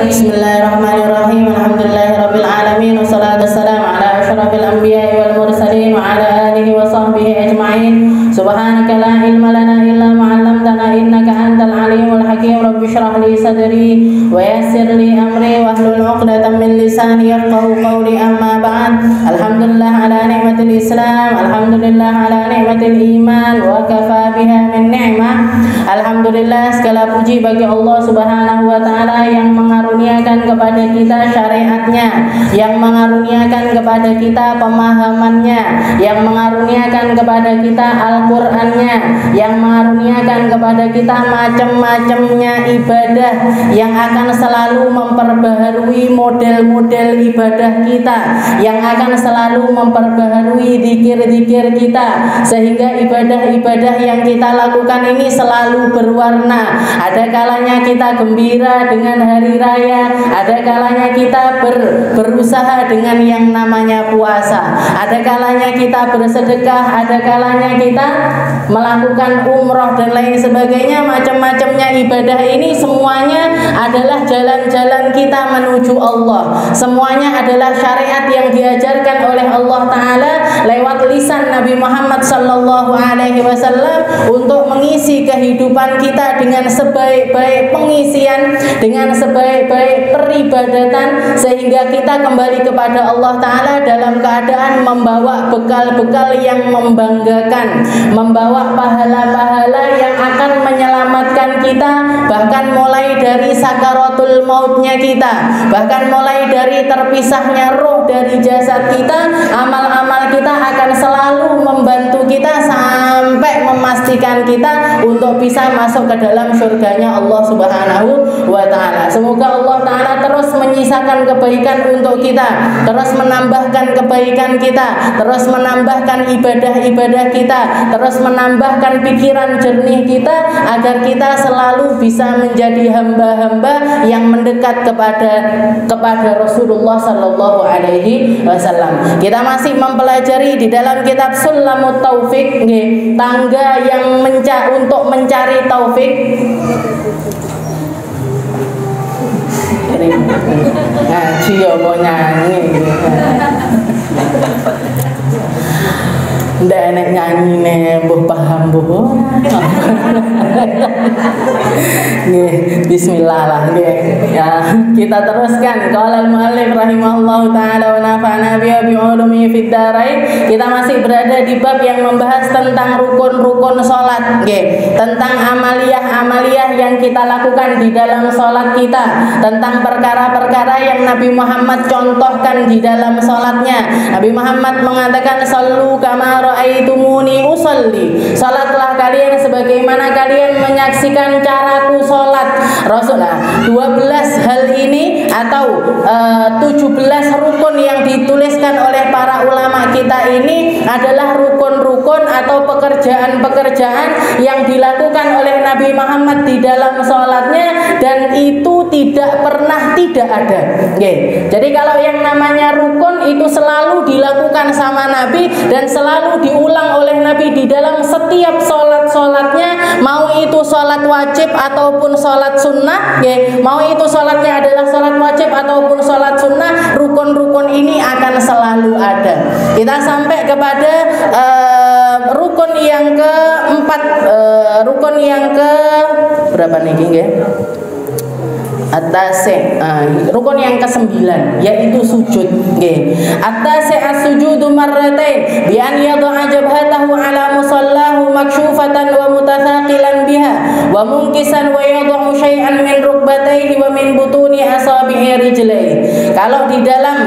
Bismillahirrahmanirrahim. Alhamdulillahirabbil alamin wassalatu wassalamu ala asyrafil anbiya'i wal mursalin wa ala alihi wa sahbihi ajma'in. Subhanaka la ilma lana illa ma 'allamtana innaka antal alimul hakim. Rabbi shrah li sadri wa yassir li amri wahlul 'uqdatam min lisani yafqahu qawli. Amma ba'd. Alhamdulillah ala ni'matil Islam, alhamdulillah ala ni'matil iman wa kafa biha min ni'mah. Alhamdulillah, segala puji bagi Allah Subhanahu wa taala yang mengaruniakan kepada kita syariatnya, yang mengaruniakan kepada kita pemahamannya, yang mengaruniakan kepada kita Al-Qur'annya, yang mengaruniakan kepada kita macam-macamnya ibadah yang akan selalu memperbaharui model-model ibadah kita, yang akan selalu memperbaharui zikir-zikir kita, sehingga ibadah-ibadah yang kita lakukan ini selalu berwarna. Ada kalanya kita gembira dengan hari raya, ada kalanya kita berusaha dengan yang namanya puasa, ada kalanya kita bersedekah, ada kalanya kita melakukan umroh dan lain sebagainya. Macam-macamnya ibadah ini semuanya adalah jalan-jalan kita menuju Allah. Semuanya adalah syariat yang diajarkan oleh Allah Ta'ala lewat lisan Nabi Muhammad Sallallahu Alaihi Wasallam untuk mengisi kehidupan kita dengan sebaik-baik pengisian, dengan sebaik-baik peribadatan, sehingga kita kembali kepada Allah Ta'ala dalam keadaan membawa bekal-bekal yang membanggakan, membawa pahala-pahala yang akan menyelamatkan kita, bahkan mulai dari sakaratul mautnya kita, bahkan mulai dari terpisahnya roh dari jasad kita. Amal-amal kita akan selalu membantu kita sampai memastikan kita untuk bisa masuk ke dalam surganya Allah Subhanahu wa ta'ala. Semoga Allah Ta'ala terus menyisakan kebaikan untuk kita, terus menambahkan kebaikan kita, terus menambahkan ibadah-ibadah kita, terus menambahkan pikiran jernih kita, agar kita selalu bisa menjadi hamba-hamba yang mendekat kepada Rasulullah Sallallahu Alaihi Wasallam. Kita masih mempelajari di dalam kitab Sulamut Taufik, tangga yang untuk mencari taufik. Ngaji apa nyanyi? Ndak enak nyanyi nih, mbuh paham mbuh. Nggih, bismillah lah nggih. Ya, kita teruskan. Qala al-muallif rahimahullahu taala wa nafa'ana bi ulumi fid dharain. Kita masih berada di bab yang membahas tentang rukun-rukun salat, nggih. Tentang amaliyah-amaliyah yang kita lakukan di dalam salat kita, tentang perkara-perkara yang Nabi Muhammad contohkan di dalam salatnya. Nabi Muhammad mengatakan sallu kama ra'aitumuni usolli. Salatlah kalian sebagaimana kalian menyaksikan caraku salat. Rasulullah 12 hal ini atau 17 rukun yang dituliskan oleh para ulama kita ini adalah rukun-rukun atau pekerjaan-pekerjaan yang dilakukan oleh Nabi Muhammad di dalam salatnya, dan itu tidak pernah tidak ada. Okay. Jadi kalau yang namanya rukun itu selalu dilakukan sama Nabi dan selalu diulang oleh Nabi di dalam setiap sholat-sholatnya, mau itu sholat wajib ataupun sholat sunnah, ya, mau itu sholatnya adalah sholat wajib ataupun sholat sunnah, rukun-rukun ini akan selalu ada. Kita sampai kepada rukun yang keempat, rukun yang ke berapa nih, ya? At-tasi', rukun yang ke-9 yaitu sujud. Nggih. At-tasi' as-sujudu marratain bi an yad'a jabhatahu ala musallahu makshufatan wa mutathaqilan biha wa munkisan wa yad'u syai'an min rukbatayhi wa min butuni asabi'i rijlaihi. Kalau di dalam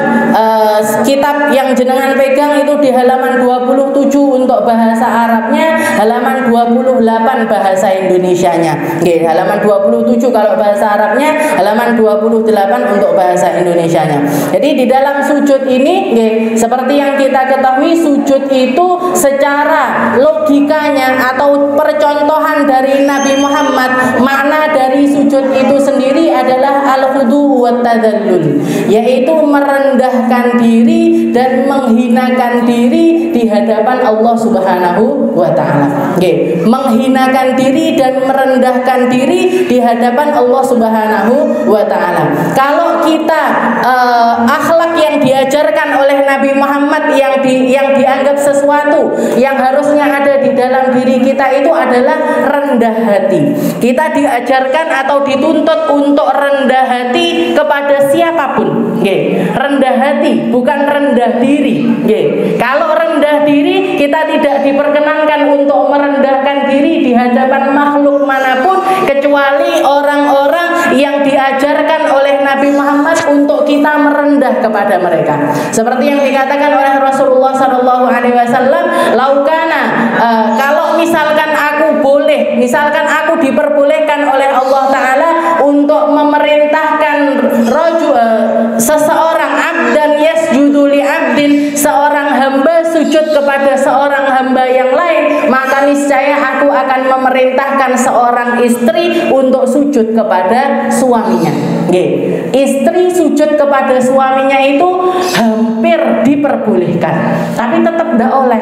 kitab yang jenengan pegang itu di halaman 27 untuk bahasa Arabnya, halaman 28 bahasa Indonesianya. Nggih, halaman 27 kalau bahasa Arabnya, halaman 28 untuk bahasa Indonesianya. Jadi di dalam sujud ini, seperti yang kita ketahui, sujud itu secara logikanya atau percontohan dari Nabi Muhammad, makna dari sujud itu sendiri adalah al-khudu' wa tadallul, yaitu merendahkan diri dan menghinakan diri di hadapan Allah Subhanahu wa taala. Nggih, menghinakan diri dan merendahkan diri di hadapan Allah Subhanahu wa taala. Kalau kita akhlak yang diajarkan oleh Nabi Muhammad yang dianggap sesuatu yang harusnya ada di dalam diri kita itu adalah rendah hati. Kita diajarkan atau dituntut untuk rendah hati kepada siapapun. Nggih, rendah hati bukan rendah diri. Nggih. Kalau rendah diri kita tidak diperkenankan untuk merendahkan diri di hadapan makhluk manapun kecuali orang-orang yang diajarkan oleh Nabi Muhammad untuk kita merendah kepada mereka. Seperti yang dikatakan oleh Rasulullah SAW, laukana, kalau misalkan aku diperbolehkan oleh Allah Ta'ala untuk memerintahkan seseorang abdan yasjudu li abdin, seorang hamba sujud kepada seorang hamba yang lain, maka niscaya aku akan memerintahkan seorang istri untuk sujud kepada suaminya. Istri sujud kepada suaminya itu hampir diperbolehkan, tapi tetap tidak oleh,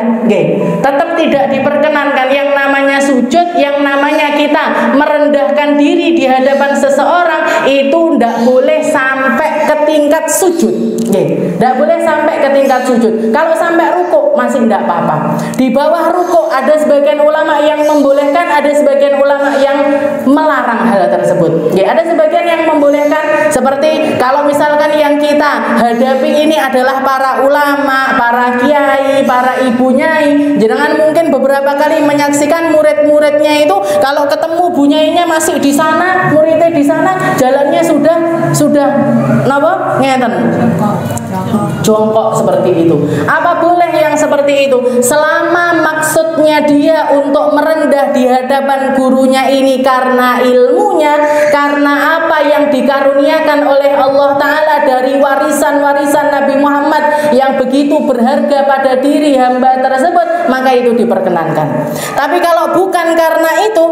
tetap tidak diperkenankan. Yang namanya sujud, yang namanya kita merendahkan diri di hadapan seseorang itu tidak boleh sampai ke tingkat sujud. Tidak boleh sampai ke tingkat sujud. Kalau sampai ruku masih tidak apa-apa. Di bawah ruku ada sebagian ulama yang membolehkan, ada sebagian ulama yang melarang hal tersebut. Ada sebagian yang membolehkan, seperti kalau misalkan yang kita hadapi ini adalah para ulama, para kiai, para ibu nyai. Jangan mungkin beberapa kali menyaksikan murid-muridnya itu kalau ketemu bu nyainya masih di sana, muridnya di sana, jalannya sudah napa? Ngeten. Jongkok seperti itu. Apa boleh yang seperti itu? Selama maksudnya dia untuk merendah di hadapan gurunya ini karena ilmunya, karena apa yang dikaruniakan oleh Allah Ta'ala dari warisan-warisan Nabi Muhammad yang begitu berharga pada diri hamba tersebut, maka itu diperkenankan. Tapi kalau bukan karena itu,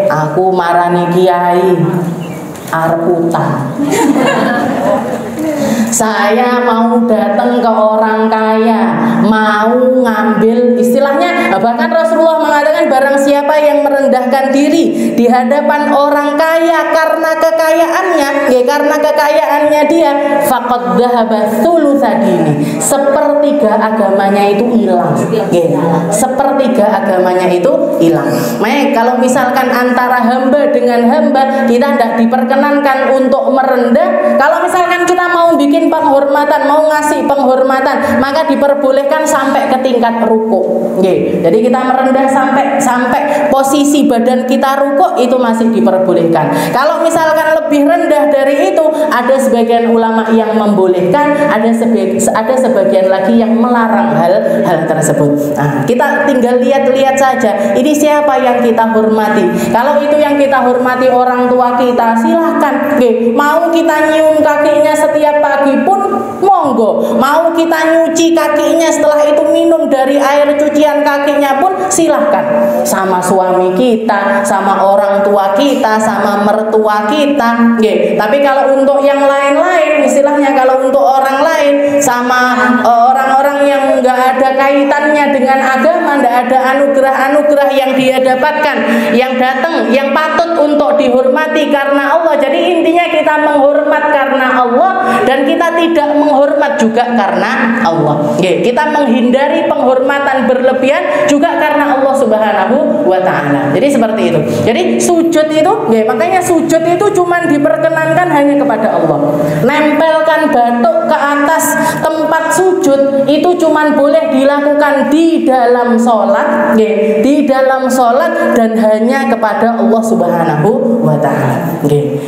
aku marani kiai arep utang. Saya mau datang ke orang kaya, mau ngambil, istilahnya bahkan Rasulullah mengatakan barang siapa yang merendahkan diri di hadapan orang kaya karena kekayaannya, karena kekayaannya dia, faqad dhahaba thulutsa dini, sepertiga agamanya itu hilang. Sepertiga agamanya itu hilang. Makanya kalau misalkan antara hamba dengan hamba kita tidak diperkenankan untuk merendah. Kalau misalkan kita mau bikin penghormatan, mau ngasih penghormatan, maka diperbolehkan sampai ke tingkat ruku. Jadi kita merendah sampai posisi badan kita ruku itu masih diperbolehkan. Kalau misalkan lebih rendah dari itu, ada sebagian ulama yang membolehkan, ada sebagian lagi yang melarang hal tersebut. Nah, kita tinggal lihat-lihat saja. Ini siapa yang kita hormati? Kalau itu yang kita hormati orang tua kita, silahkan. Mau kita nyium kakinya setiap pagi pun monggo. Mau kita nyuci kakinya setelah itu minum dari air cucian kakinya pun silahkan. Sama suami kita, sama orang tua kita, sama mertua kita. Tapi kalau untuk yang lain-lain, istilahnya kalau untuk orang lain, sama orang-orang yang nggak ada kaitannya dengan agama, nggak ada anugerah-anugerah yang dia dapatkan, yang datang, yang patut untuk dihormati karena Allah. Jadi intinya kita menghormat karena Allah dan kita tidak menghormat juga karena Allah. Kita menghindari penghormatan berlebihan juga karena Allah Subhanahu wa Ta'ala. Jadi seperti itu. Jadi sujud itu, makanya sujud itu cuma diperkenankan hanya kepada Allah. Nempelkan batuk ke atas tempat sujud itu cuma boleh dilakukan di dalam sholat, di dalam sholat dan hanya kepada Allah Subhanahu wa Ta'ala.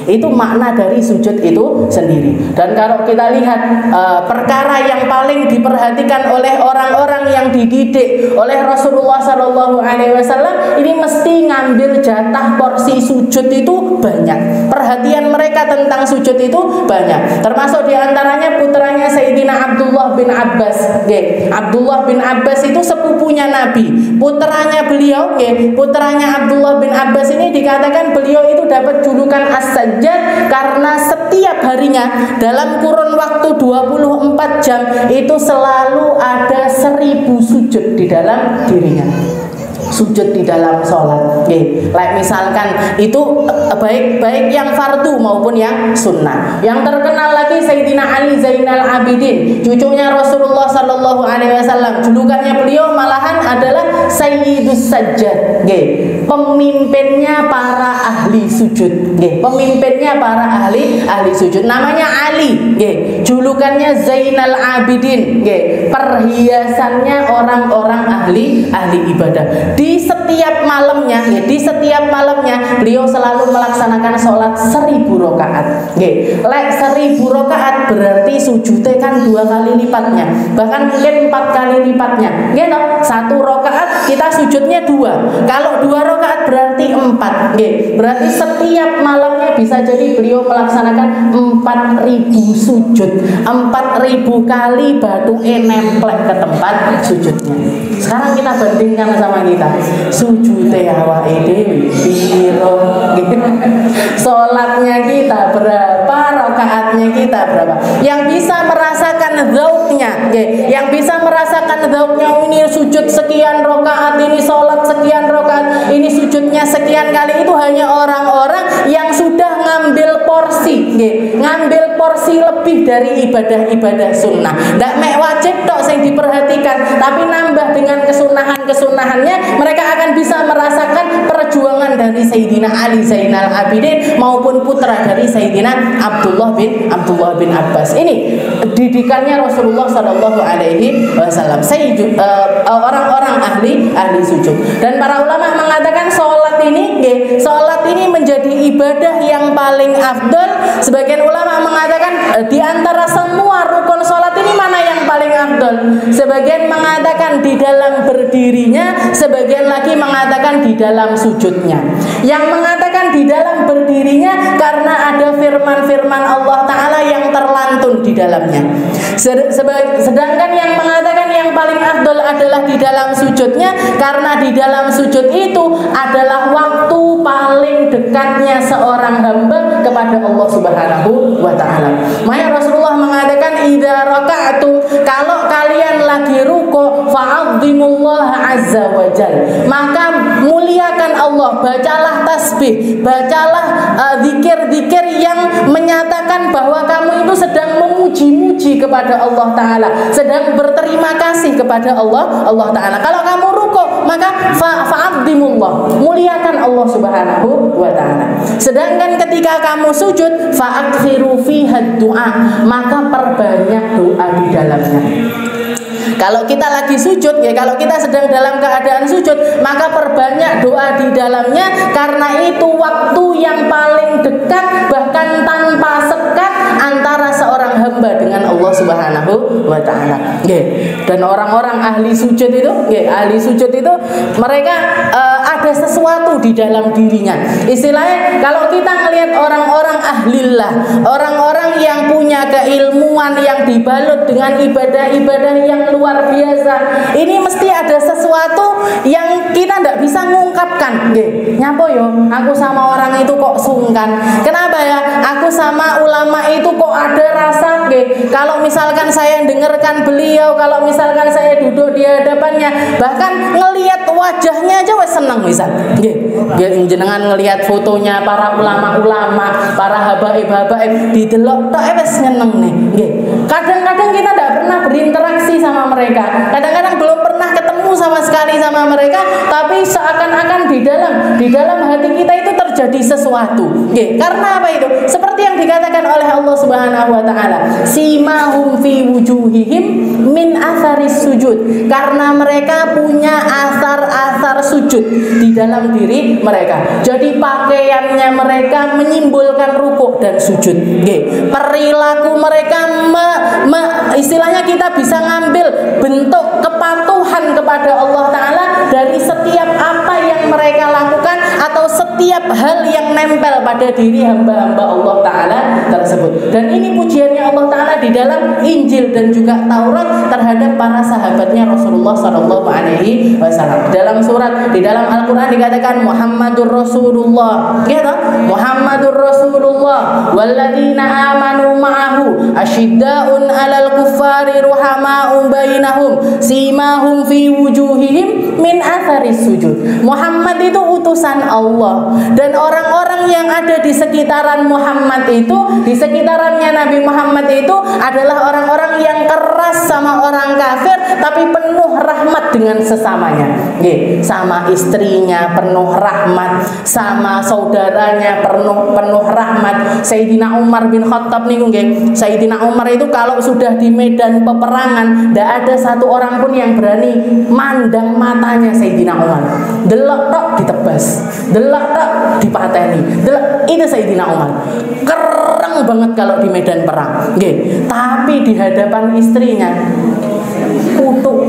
Itu makna dari sujud itu sendiri. Dan kalau kita lihat perkara yang paling diperhatikan oleh orang-orang yang dididik oleh Rasulullah SAW, ini mesti ngambil jatah porsi sujud itu banyak. Perhatian mereka tentang sujud itu banyak. Termasuk diantaranya putranya Sayyidina Abdullah bin Abbas. Abdullah bin Abbas itu sepupunya Nabi. Putranya beliau, putranya Abdullah bin Abbas ini dikatakan beliau itu dapat julukan As-Sajjad karena setiap harinya dalam kurun waktu 24 jam itu selalu ada 1000 sujud di dalam dirinya. Sujud di dalam sholat, like misalkan itu baik yang fardu maupun yang sunnah. Yang terkenal lagi Sayyidina Ali Zainal Abidin, cucunya Rasulullah Sallallahu Alaihi Wasallam. Julukannya beliau malahan adalah Sayyidus Sajjad, pemimpinnya para ahli sujud, pemimpinnya para ahli sujud. Namanya Ali, julukannya Zainal Abidin, perhiasannya orang-orang ahli ibadah. Di setiap malamnya beliau selalu melaksanakan sholat 1000 rakaat. Lek 1000 rakaat berarti sujudnya kan 2 kali lipatnya, bahkan mungkin 4 kali lipatnya. Satu rakaat kita sujudnya 2. Kalau 2 rakaat berarti 4. Berarti setiap malamnya bisa jadi beliau melaksanakan 4000 sujud, 4000 kali batu nemplek ke tempat sujudnya. Sekarang kita bandingkan sama kita, sujudnya awake dhewe piro, salatnya kita berapa, rakaatnya kita berapa. Yang bisa merasakan zauknya, yang bisa merasakan zauknya, ini sujud sekian rakaat, ini salat sekian rakaat, ini sujudnya sekian kali, itu hanya orang-orang yang sudah ngambil porsi, ngambil porsi lebih dari ibadah-ibadah sunnah. Ndak mek wajib tok sing diperhatikan, tapi nambah dengan kesunahan-kesunahannya, mereka akan bisa merasakan perjuangan dari Sayyidina Ali Zainal Abidin maupun putra dari Sayyidina Abdullah bin Abbas. Ini didikannya Rasulullah Sallallahu Alaihi Wasallam. Orang-orang ahli sujud. Dan para ulama mengatakan sholat ini menjadi ibadah yang paling afdal. Sebagian ulama mengatakan di antara semua rukun sholat ini mana yang paling afdal. Sebagian mengatakan di dalam berdirinya, sebagian lagi mengatakan di dalam sujudnya. Yang mengatakan di dalam berdirinya karena ada firman-firman Allah Ta'ala yang terlantun di dalamnya. Sedangkan yang mengatakan yang paling afdal adalah di dalam sujudnya, karena di dalam sujud itu adalah waktu paling dekatnya seorang hamba kepada Allah Subhanahu wa Ta'ala. Maka Rasulullah mengatakan, idza raka'tum, kalau kalian lagi ruku', fa'azzimullaha azza wa jalla, maka muliakan Allah, bacalah tasbih, bacalah zikir-zikir yang menyatakan bahwa kamu itu sedang memuji-muji kepada Allah Ta'ala, sedang berterima kasih kepada Allah Ta'ala. Kalau kamu ruku', maka fa'adzimullah, muliakan Allah Subhanahu wa Ta'ala. Sedangkan ketika kamu sujud, fa'akthiru fiha du'a, maka perbanyak doa di dalamnya. Kalau kita lagi sujud, kalau kita sedang dalam keadaan sujud, maka perbanyak doa di dalamnya, karena itu waktu yang paling dekat bahkan tanpa sekat antara seorang hamba dengan Allah Subhanahu wa Ta'ala. Dan orang-orang ahli sujud itu, mereka ada sesuatu di dalam dirinya. Istilahnya kalau kita melihat orang-orang ahlillah, orang-orang yang punya keilmuan yang dibalut dengan ibadah-ibadah yang luar biasa, ini mesti ada sesuatu yang kita tidak bisa mengungkapkan. Nyapo yo, aku sama orang itu kok sungkan. Kenapa ya? Aku sama ulama itu kok ada rasa. Kalau misalkan saya dengarkan beliau, kalau misalkan saya duduk di hadapannya, bahkan ngelihat wajahnya aja wes seneng misal. Jenengan ngelihat fotonya para ulama-ulama, para habaib-habaib, didelok tok wes seneng nih. Kadang-kadang kita tidak pernah berinteraksi sama mereka, kadang-kadang belum pernah ketemu sama sekali sama mereka, tapi seakan-akan di dalam hati kita itu terjadi sesuatu. Karena apa itu? Seperti yang dikatakan oleh Allah Subhanahu wa Ta'ala, simahum fi wujuhihim min atharis sujud, karena mereka punya asar-asar sujud di dalam diri mereka. Jadi pakaiannya mereka menyimbolkan rukuk dan sujud. Perilaku mereka istilahnya kita bisa ngambil bentuk kepatuhan kepada Allah Ta'ala dari setiap apa yang mereka lakukan atau setiap hal yang nempel pada diri hamba-hamba Allah Ta'ala tersebut. tersebut. Dan ini pujiannya Allah Ta'ala di dalam Injil dan juga Taurat terhadap para sahabatnya Rasulullah SAW. Di dalam Al-Quran dikatakan Muhammadur Rasulullah, gitu? Muhammadur Rasulullah walladzina amanu ma'ahu asyidda'un 'alal kuffari ruhama'un bainahum simahum fi wujuhihim min atharis sujud. Muhammad itu utusan Allah, dan orang-orang yang ada di sekitaran Muhammad itu, di sekitarannya Nabi Muhammad itu adalah orang-orang yang keras sama orang kafir tapi penuh rahmat dengan sesamanya. Sama istrinya penuh rahmat, sama saudaranya penuh rahmat. Sayyidina Umar bin Khattab niku nggih. Sayyidina Umar itu kalau sudah di medan peperangan, tidak ada satu orang pun yang berani mandang matanya Sayyidina Umar. Delok tok ditebas, delok tok dipateni. Itu Sayyidina Umar. Kereng banget kalau di medan perang. Nggih. Tapi di hadapan istrinya utuh.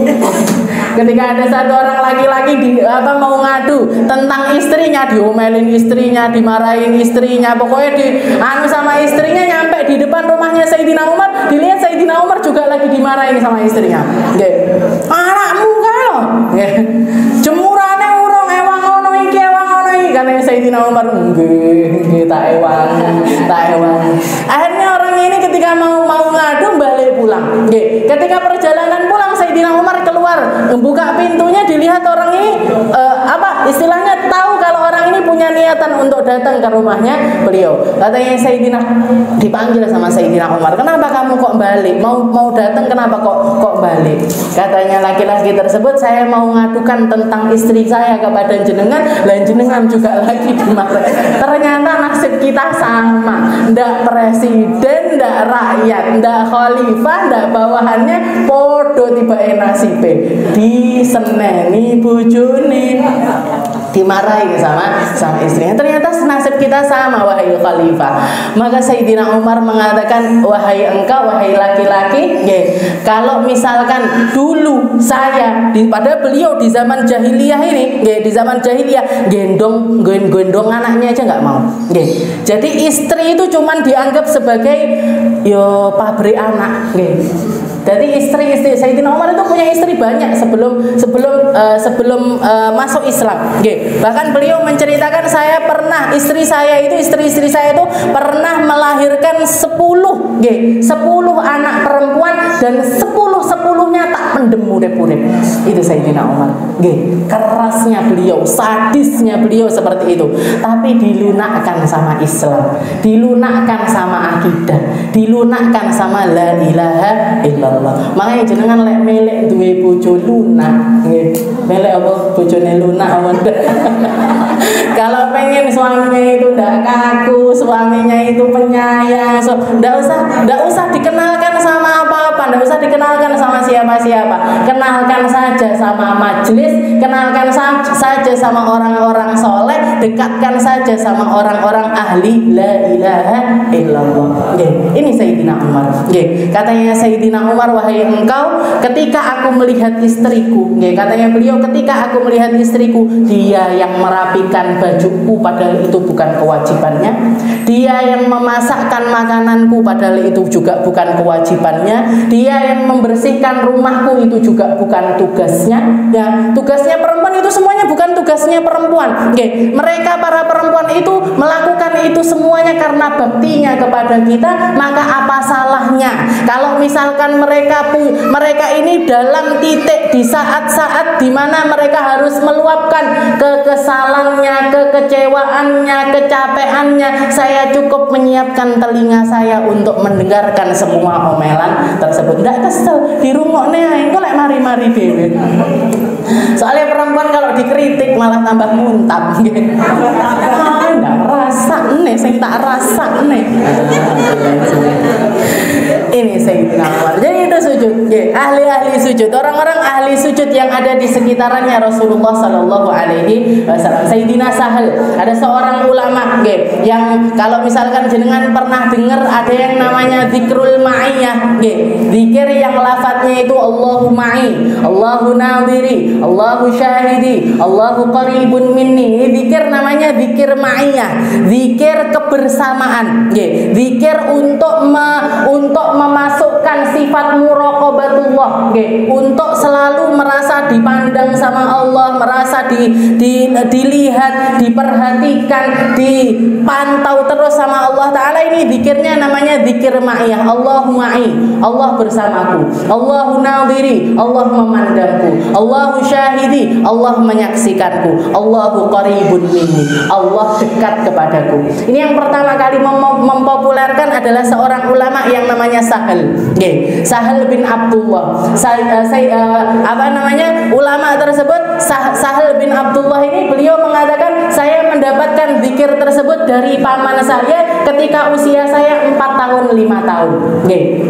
Ketika ada satu orang laki-laki mau ngadu tentang istrinya, diomelin istrinya, dimarahin istrinya, pokoknya sama istrinya, nyampe di depan rumahnya Sayyidina Umar, dilihat Sayyidina Umar juga lagi dimarahin sama istrinya. Anakmu kae lho. Jemurane urung ewang ngono iki. Karena Sayyidina Umar nggih tak ewang. Akhirnya orang ini ketika mau ngadu balik pulang. Ketika perjalanan pulang Sayyidina Umar keluar, buka pintunya, dilihat orang ini istilahnya tahu kalau orang ini punya niatan untuk datang ke rumahnya beliau. Katanya Sayyidina, dipanggil sama Sayyidina Umar, "Kenapa kamu kok balik? Mau datang kenapa kok balik?" Katanya laki-laki tersebut, "Saya mau ngadukan tentang istri saya kepada jenengan, dan jenengan juga lagi dimarahin." Ternyata nasib kita sama. Ndak presiden, ndak rakyat, ndak khalifah, ndak bawahannya podo tiba nasibe. Diseneni bojone, dimarahi sama istrinya. Ternyata nasib kita sama, wahai khalifah. Maka Sayyidina Umar mengatakan, "Wahai engkau, wahai laki-laki, kalau misalkan dulu saya pada beliau di zaman jahiliyah ini, di zaman jahiliyah gendong anaknya aja nggak mau. Jadi istri itu cuman dianggap sebagai pabrik anak. Jadi istri Sayyidina Umar itu punya istri banyak sebelum masuk Islam. Bahkan beliau menceritakan, istri saya itu pernah melahirkan 10 anak perempuan, dan 10-10-nya tak pendem urip-urip. Itu Sayyidina Umar. Kerasnya beliau, sadisnya beliau seperti itu. Tapi dilunakkan sama Islam, dilunakkan sama akidah, dilunakkan sama la ilaha illallah. Makanya jenengan lek melek duwe bojo lunak, melek apa bojone lunak apa ndak. Kalau pengen suaminya itu ndak kaku, suaminya itu penyayang, ndak usah dikenalkan sama apa-apa, ndak usah dikenalkan sama siapa-siapa. Kenalkan saja sama majelis, kenalkan saja sama orang-orang soleh, dekatkan saja sama orang-orang ahli la ilaha illallah. Ini Sayyidina Umar. Katanya Sayyidina Umar, "Wahai engkau, ketika aku melihat istriku," katanya beliau, "ketika aku melihat istriku, dia yang merapikan bajuku padahal itu bukan kewajibannya, dia yang memasakkan makananku padahal itu juga bukan kewajibannya, dia yang membersihkan rumahku itu juga bukan tugasnya." Tugasnya perempuan itu semuanya bukan tugasnya perempuan. Mereka para perempuan itu melakukan itu semuanya karena baktinya kepada kita. Maka apa salahnya kalau misalkan mereka ini dalam titik di saat-saat di mana mereka harus meluapkan kekesalannya, kekecewaannya, kecapeannya, saya cukup menyiapkan telinga saya untuk mendengarkan semua omelan tersebut. Ndak kesel dirungokne ae, engko lek mari-mari dhewe. Soalnya perempuan kalau dikritik malah tambah muntap. Ndak rasane sing tak rasane. Ini Sayyidina Umar. Jadi itu sujud. Ahli-ahli sujud, orang-orang ahli sujud yang ada di sekitarannya Rasulullah Sallallahu Alaihi Wasallam. Sayyidina Sahal, ada seorang ulama yang kalau misalkan jenengan pernah dengar ada yang namanya zikrul ma'iyah, zikir yang lafadznya itu Allahu ma'i, Allahu nadiri, Allahu syahidi, Allahu qaribun minni. Zikir namanya zikir ma'iyah, zikir kebersamaan, zikir untuk memasukkan sifat muraqabatullah, untuk selalu merasa dipandang sama Allah, merasa dilihat, diperhatikan, dipantau terus sama Allah Ta'ala. Ini zikirnya namanya zikir ma'iyah. Allahu ma'i, Allah bersamaku. Allahu nadiri, Allah memandangku. Allahu syahidi, Allah menyaksikanku. Allahu qaribun minni, Allah dekat kepadaku. Ini yang pertama kali mempopulerkan adalah seorang ulama yang namanya Sahal. Sahal bin Abdullah. Ulama tersebut Sahal bin Abdullah ini, beliau mengatakan saya mendapatkan zikir tersebut dari paman saya ketika usia saya 4 tahun 5 tahun.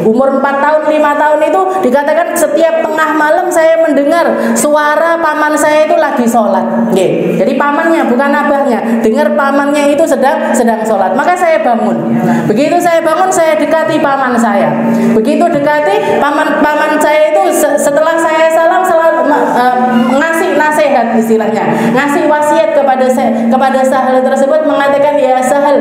Umur 4 tahun 5 tahun itu dikatakan setiap tengah malam saya mendengar suara paman saya itu lagi sholat. Jadi pamannya bukan abahnya, dengar pamannya itu sedang sholat. Maka saya bangun. Begitu saya bangun, saya dekati paman saya. Begitu dekati paman saya itu, setelah saya salam selalu ngasih nasihat, istilahnya ngasih wasiat kepada Sahal tersebut, mengatakan, ya Sahal,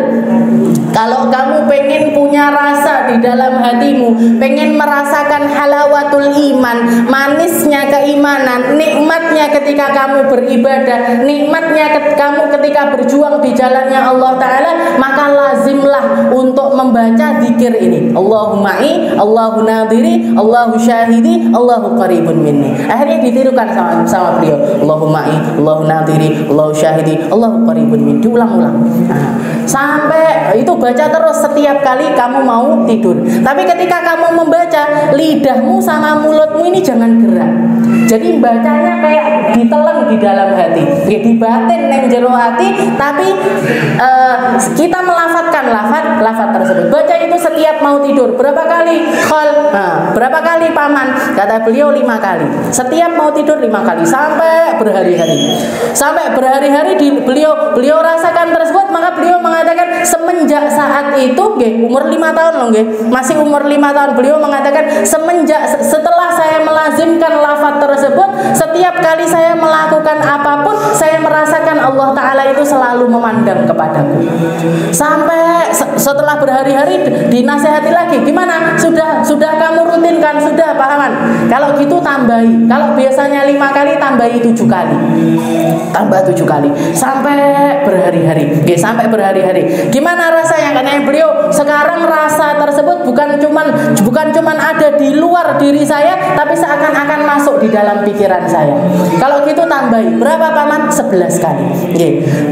kalau kamu pengen punya rasa di dalam hatimu, pengen merasakan halawatul iman, manisnya keimanan, nikmatnya ketika kamu beribadah, nikmatnya kamu ketika berjuang di jalannya Allah Ta'ala, maka lazimlah untuk membaca zikir ini. Allahu ma'i, Allahu nadiri, Allahu syahidi, Allahu qaribun minni. Akhirnya ditirukan sama beliau. Allahu ma'i, Allahu nadiri, Allahu syahidi, Allahu qaribun minni. Diulang-ulang. Sampai itu baca terus setiap kali kamu mau tidur. Tapi ketika kamu membaca, lidahmu sama mulutmu ini jangan gerak. Jadi bacanya kayak ditelan di dalam hati, dibatin neng jero hati, tapi kita melafatkan lafaz tersebut. Baca itu setiap mau tidur. Berapa kali? Berapa kali paman? Kata beliau 5 kali. Setiap mau tidur 5 kali sampai berhari-hari. Sampai berhari-hari beliau rasakan tersebut, maka beliau mengatakan semenjak saat itu, umur 5 tahun loh, masih umur 5 tahun, beliau mengatakan setelah saya melazimkan lafaz tersebut, setiap kali saya melakukan apapun, saya merasakan Allah Ta'ala itu selalu memandang kepadaku. Sampai setelah berhari-hari dinasehati lagi, gimana? Sudah kamu rutinkan? Sudah, pahaman? Kalau gitu tambahi. Kalau biasanya 5 kali, tambahi 7 kali. Tambah 7 kali sampai berhari-hari. Sampai berhari-hari. Gimana rasanya? Karena beliau sekarang rasa tersebut bukan cuman ada di luar diri saya, tapi seakan-akan masuk di dalam pikiran saya. Kalau gitu tambahi. Berapa paman? 11 kali.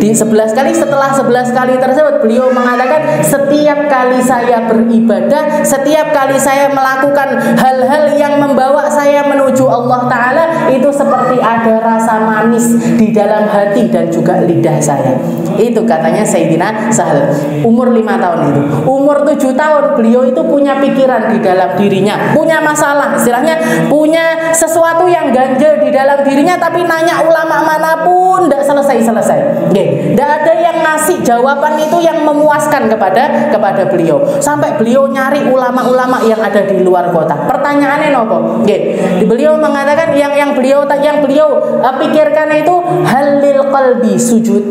Di 11 kali, setelah 11 kali tersebut beliau mengatakan, setiap kali saya beribadah, setiap kali saya melakukan hal-hal yang membawa saya menuju Allah Ta'ala, itu seperti ada rasa manis di dalam hati dan juga lidah saya. Itu katanya Sayyidina Sahal. Umur 5 tahun itu. Umur 7 tahun beliau itu punya pikiran di dalam dirinya, punya masalah, istilahnya punya sesuatu yang ganjel di dalam dirinya, tapi nanya ulama manapun tidak selesai. Tidak ada yang ngasih jawaban itu yang memuaskan kepada beliau. Sampai beliau nyari ulama-ulama yang ada di luar kota. Pertanyaannya nopo? Beliau mengatakan yang beliau pikirkan itu halil qalbi sujud.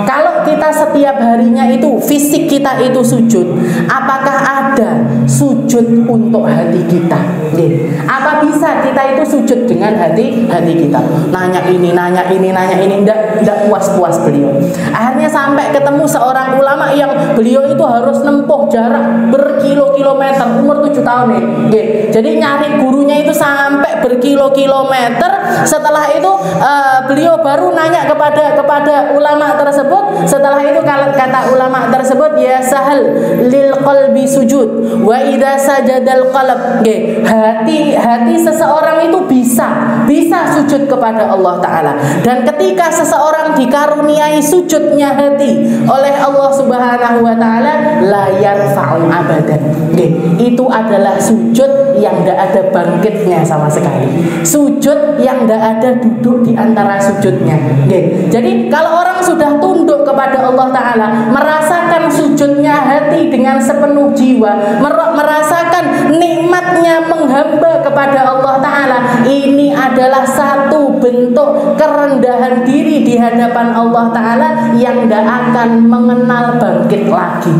Kalau kita setiap harinya itu fisik kita itu sujud, apakah ada sujud untuk hati kita? Apa bisa kita itu sujud dengan hati kita? Nanya ini, tidak puas beliau. Akhirnya sampai ketemu seorang ulama yang beliau itu harus nempuh jarak berkilo-kilometer, umur 7 tahun nih. Jadi nyari gurunya itu sampai berkilo-kilometer. Setelah itu beliau baru nanya kepada ulama tersebut. Setelah itu kata ulama tersebut, ya Sahal, lil qalbi sujud. Wa idza sajadal qalb. Hati seseorang itu bisa sujud kepada Allah Ta'ala. Dan ketika seseorang dikaruniai sujudnya hati oleh Allah Subhanahu wa Ta'ala, la yarfa'u abadan. Itu adalah sujud yang tidak ada bangkitnya sama sekali. Sujud yang tidak ada duduk di antara sujudnya. Jadi kalau orang sudah tunduk kepada Allah Ta'ala, merasakan sujudnya hati dengan sepenuh jiwa, merasakan nikmatnya menghamba kepada Allah Ta'ala, ini adalah satu bentuk kerendahan diri di hadapan Allah Ta'ala yang tidak akan mengenal bangkit lagi.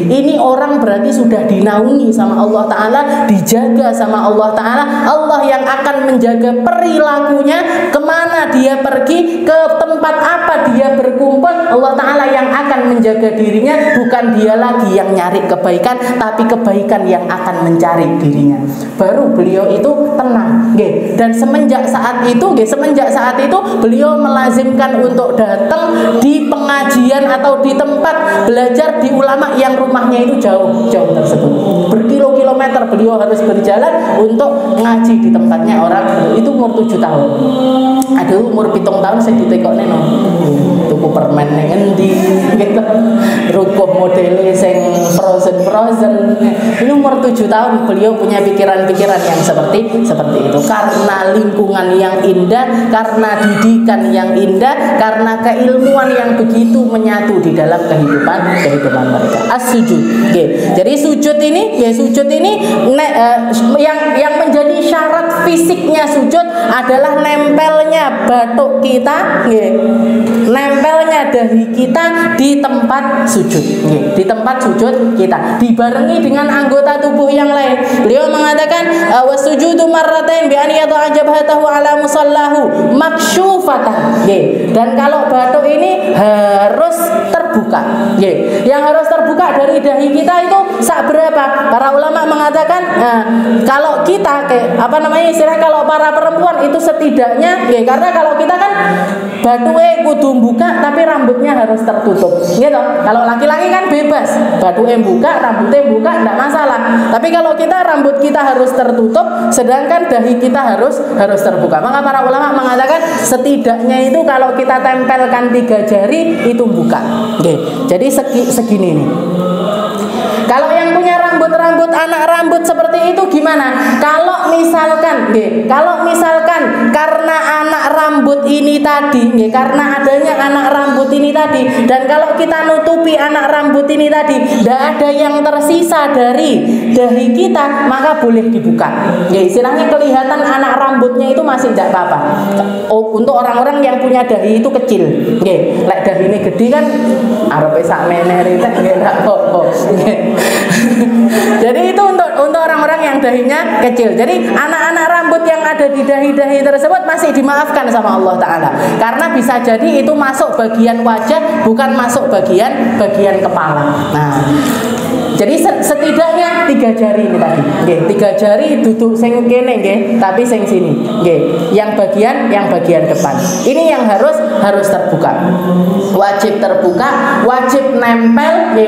Ini orang berarti sudah dinaungi sama Allah Ta'ala, dijaga sama Allah Ta'ala. Allah yang akan menjaga perilakunya, kemana dia pergi, ke tempat apa dia berkumpul. Allah Ta'ala yang akan menjaga dirinya, bukan dia lagi yang nyari kebaikan, tapi kebaikan yang akan mencari dirinya. Baru beliau itu tenang. Dan semenjak saat itu beliau melazimkan untuk datang di pengajian atau di tempat belajar di ulama yang rumahnya itu jauh tersebut. Berkilo-kilometer beliau harus berjalan untuk ngaji di tempatnya orang. Itu umur 7 tahun. Aduh, umur 7 tahun saya ditekokne no. Tuku permen ning endi gitu. Rukuh modele sing frozen. Ini umur 7 tahun beliau punya pikiran-pikiran yang seperti itu. Karena lingkungan yang indah, karena didikan yang indah, karena keilmuan yang begitu menyatu di dalam kehidupan mereka. As-sujud. Jadi sujud ini yang menjadi syarat fisiknya sujud adalah nempelnya batuk kita, nempelnya dahi kita di tempat sujud, di tempat sujud kita, dibarengi dengan anggota tubuh yang lain. Beliau mengatakan wasujudu marratain bi an yada'a jabhatahu ala musallahu maksyufatan. Dan kalau batuk ini harus terbuka. Yang harus terbuka dari dahi kita itu sak berapa? Para ulama mengatakan kalau kita istilah kalau para perempuan itu setidaknya karena kalau kita kan batuke kudu buka tapi rambutnya harus tertutup. Gitu. Kalau laki-laki kan bebas, batuke buka, rambutnya buka enggak masalah. Tapi kalau kita rambut kita harus tertutup sedangkan dahi kita harus terbuka. Maka para ulama mengatakan setidaknya itu kalau kita tempelkan 3 jari itu buka. Jadi segini nih. Kalau yang punya rambut anak rambut seperti itu gimana? Kalau misalkan karena anak rambut ini tadi, karena adanya anak rambut ini tadi, dan kalau kita nutupi anak rambut ini tadi, tidak ada yang tersisa dari dahi kita, maka boleh dibuka. Istilahnya kelihatan anak rambutnya itu masih tidak apa-apa. Untuk orang-orang yang punya dahi itu kecil, lek dahi ini gede kan, arepe sak mener itu nggak apa-apa. Jadi itu untuk orang-orang yang dahinya kecil. Jadi anak-anak rambut yang ada di dahi-dahi tersebut masih dimaafkan sama Allah Ta'ala, karena bisa jadi itu masuk bagian wajah, bukan masuk bagian kepala. Nah, jadi setidaknya 3 jari ini tadi. 3 jari duduk sing kene tapi sing sini. Yang bagian depan. Ini yang harus terbuka. Wajib terbuka, wajib nempel,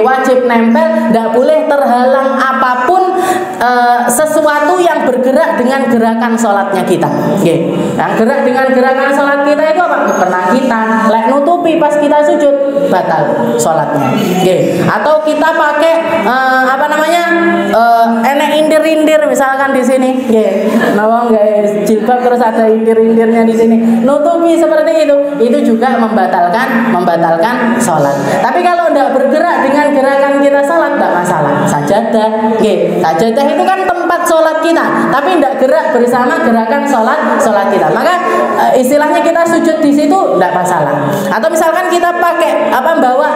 enggak boleh terhalang apapun sesuatu yang bergerak dengan gerakan sholatnya kita. Yang gerak dengan gerakan sholat kita itu apa? Pernah kita lek nutupi pas kita sujud batal sholatnya. Atau kita pakai enek indir-indir misalkan di sini. Nawang guys, jilbab terus ada indir-indirnya di sini. Nutupi seperti itu juga membatalkan sholat. Tapi kalau tidak bergerak dengan gerakan kita sholat tidak masalah. Sajadah, sajadah itu kan tempat sholat kita, tapi tidak gerak bersama gerakan sholat kita. Maka istilahnya kita sujud di situ tidak masalah. Atau misalkan kita pakai bawa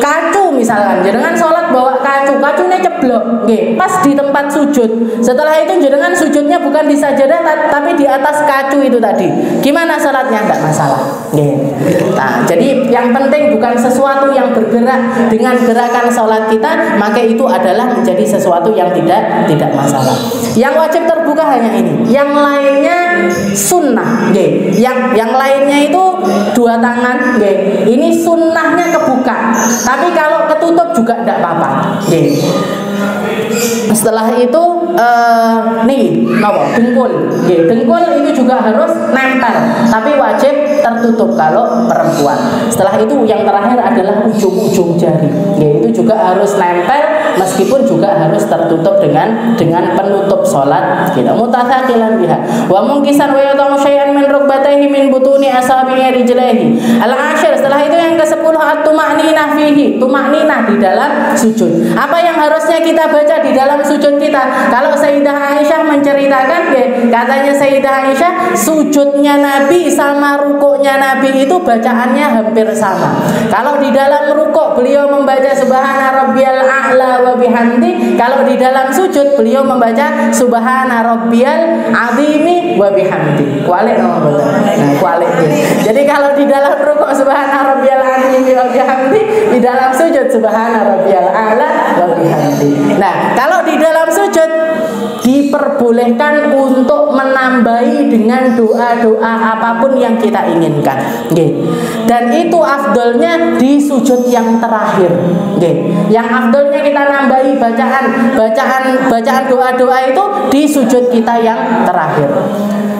kacu misalkan, jenengan sholat bawa kacunya ceblok, pas di tempat sujud. Setelah itu jenengan sujudnya bukan di sajadah tapi di atas kacu itu tadi. Gimana sholatnya? Tidak masalah. Nah, jadi yang penting bukan sesuatu yang bergerak dengan gerakan sholat kita, maka itu adalah menjadi sesuatu yang tidak masalah. Yang wajib terbuka hanya ini. Yang lainnya sunnah, nggih. Yang lainnya itu dua tangan, nggih. Ini sunnahnya kebuka. Tapi kalau ketutup juga tidak apa-apa, nggih. Setelah itu nih, dengkul, nggih. Dengkul itu juga harus nempel, tapi wajib tertutup kalau perempuan. Setelah itu yang terakhir adalah ujung-ujung jari, nggih. Itu juga harus nempel, meskipun juga harus tertutup dengan penutup sholat kita. Mutatsaqilan biha wa munkisan wa yatamu syai'an min rukbatayhi min butuni asabi'i rijlaihi. Al-ashir, setelah itu yang ke-10 at-tuma'ninah fihi, tuma'ninah di dalam sujud. Apa yang harusnya kita baca di dalam sujud kita? Kalau Sayyidah Aisyah menceritakan, katanya Sayyidah Aisyah sujudnya Nabi sama rukuknya Nabi itu bacaannya hampir sama. Kalau di dalam rukuk beliau membaca subhana rabbiyal a'la wa bihamdi, kalau di dalam sujud beliau membaca subhana rabbiyal azimi wa bihamdi. Kualik Jadi kalau di dalam rukuk subhana rabbiyal azimi wa bihamdi, di dalam sujud subhana rabbiyal a'la wa bihamdi. Nah, kalau di dalam sujud diperbolehkan untuk menambahi dengan doa-doa apapun yang kita inginkan, nggih. Dan itu afdolnya di sujud yang terakhir, nggih. Yang afdolnya kita nambahi bacaan doa-doa itu di sujud kita yang terakhir.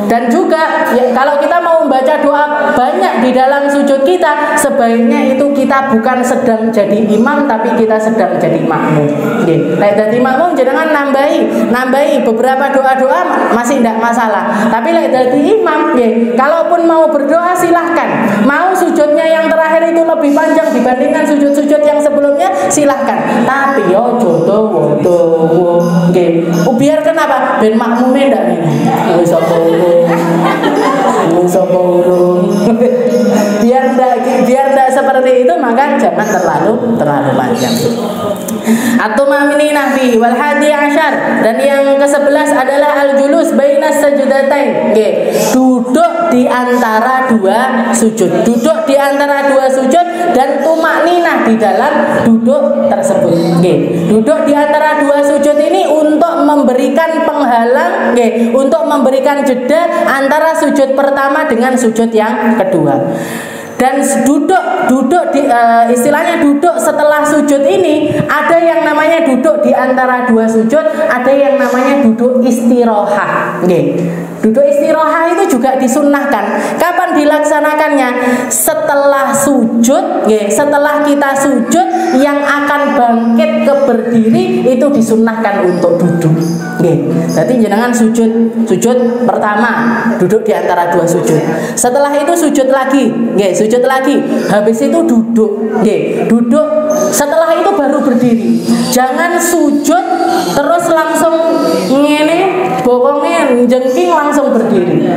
Dan juga ya, kalau kita mau membaca doa banyak di dalam sujud kita, sebaiknya itu kita bukan sedang jadi imam, tapi kita sedang jadi makmum. Lek jadi makmum jangan nambahi beberapa doa-doa masih tidak masalah. Tapi lek jadi imam, kalaupun mau berdoa silahkan. Mau sujudnya yang terakhir itu lebih panjang dibandingkan sujud-sujud yang sebelumnya, silahkan. Tapi yo jodoh, biar kenapa? Ben makmumnya ndak nih. Biar tidak seperti itu, maka jangan terlalu panjang. At-tuma'ninah fi wal hadi asyar, dan yang ke-11 adalah al-julus bainas sajdatain, duduk di antara dua sujud. Duduk di antara dua sujud dan tuma'ninah di dalam duduk tersebut. Duduk di antara dua sujud ini untuk memberikan penghalang, untuk memberikan jeda antara sujud pertama dengan sujud yang kedua. Dan duduk di istilahnya duduk setelah sujud ini, ada yang namanya duduk di antara dua sujud, ada yang namanya duduk istirahat. Duduk istirahat itu juga disunnahkan. Kapan dilaksanakannya? Setelah sujud, setelah kita sujud, yang akan bangkit ke berdiri itu disunnahkan untuk duduk. Jadi jangan sujud pertama, duduk di antara dua sujud. Setelah itu sujud lagi, habis itu duduk, duduk. Setelah itu baru berdiri. Jangan sujud terus langsung ngene, bokongnya jengking langsung berdiri.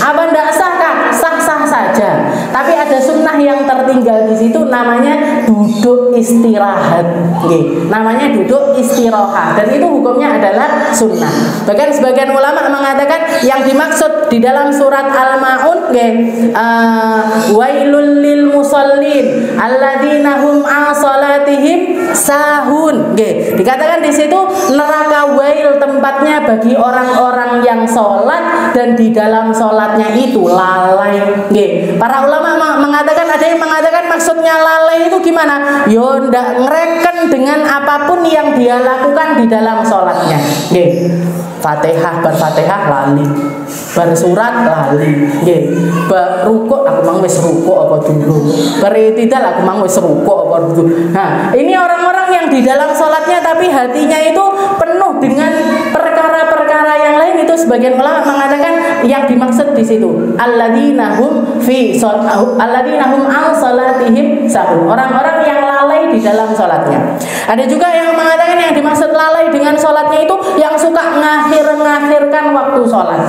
Apa ndak sah kah? Sah-sah saja. Tapi ada sunnah yang tertinggal di situ, namanya duduk istirahat. Namanya duduk istirahat, dan itu hukumnya adalah sunnah. Bahkan sebagian ulama mengatakan yang dimaksud di dalam surat Al-Maun, wailul lil musallin alladzina hum an salatihim sahun. Dikatakan di situ neraka wail tempatnya bagi orang-orang yang sholat dan di dalam sholatnya itu lalai. Para ulama mengatakan, ada yang mengatakan maksudnya lalai itu gimana? Yo ndak ngereken dengan apapun yang dia lakukan di dalam sholatnya. Berfatihah lali, bersurat lali, berrukuk aku mang wis rukuk apa dulu, beritidal aku mang wis rukuk apa dulu. Nah, ini orang-orang yang di dalam sholatnya tapi hatinya itu penuh dengan perkara-perkara yang lain. Itu sebagian ulama mengatakan yang dimaksud di situ alladzina hum an salatihim sahun, orang-orang yang lalai di dalam sholatnya. Ada juga yang mengatakan yang dimaksud lalai dengan sholatnya itu yang suka ngakhirkan waktu sholat.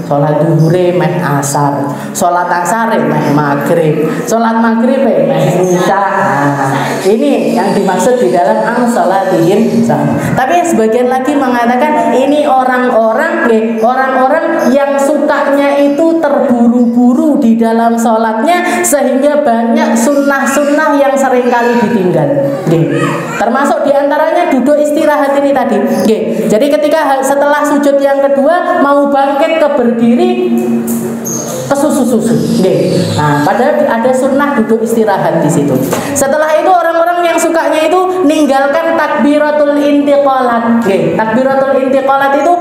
Sholat duhur meh asar, sholat asar meh maghrib, sholat maghrib meh isya. Ini yang dimaksud di dalam an salatihim sahun. Tapi sebagian lagi mengatakan ini orang-orang yang sukanya itu terburu-buru di dalam sholatnya, sehingga banyak sunnah-sunnah yang seringkali ditinggal. Termasuk diantaranya duduk istirahat ini tadi. Oke. Jadi ketika setelah sujud yang kedua mau bangkit ke berdiri, kesusu-susu. Nah, padahal ada sunnah duduk istirahat di situ. Setelah itu orang-orang yang sukanya itu ninggalkan takbiratul intiqalat. Takbiratul intiqalat itu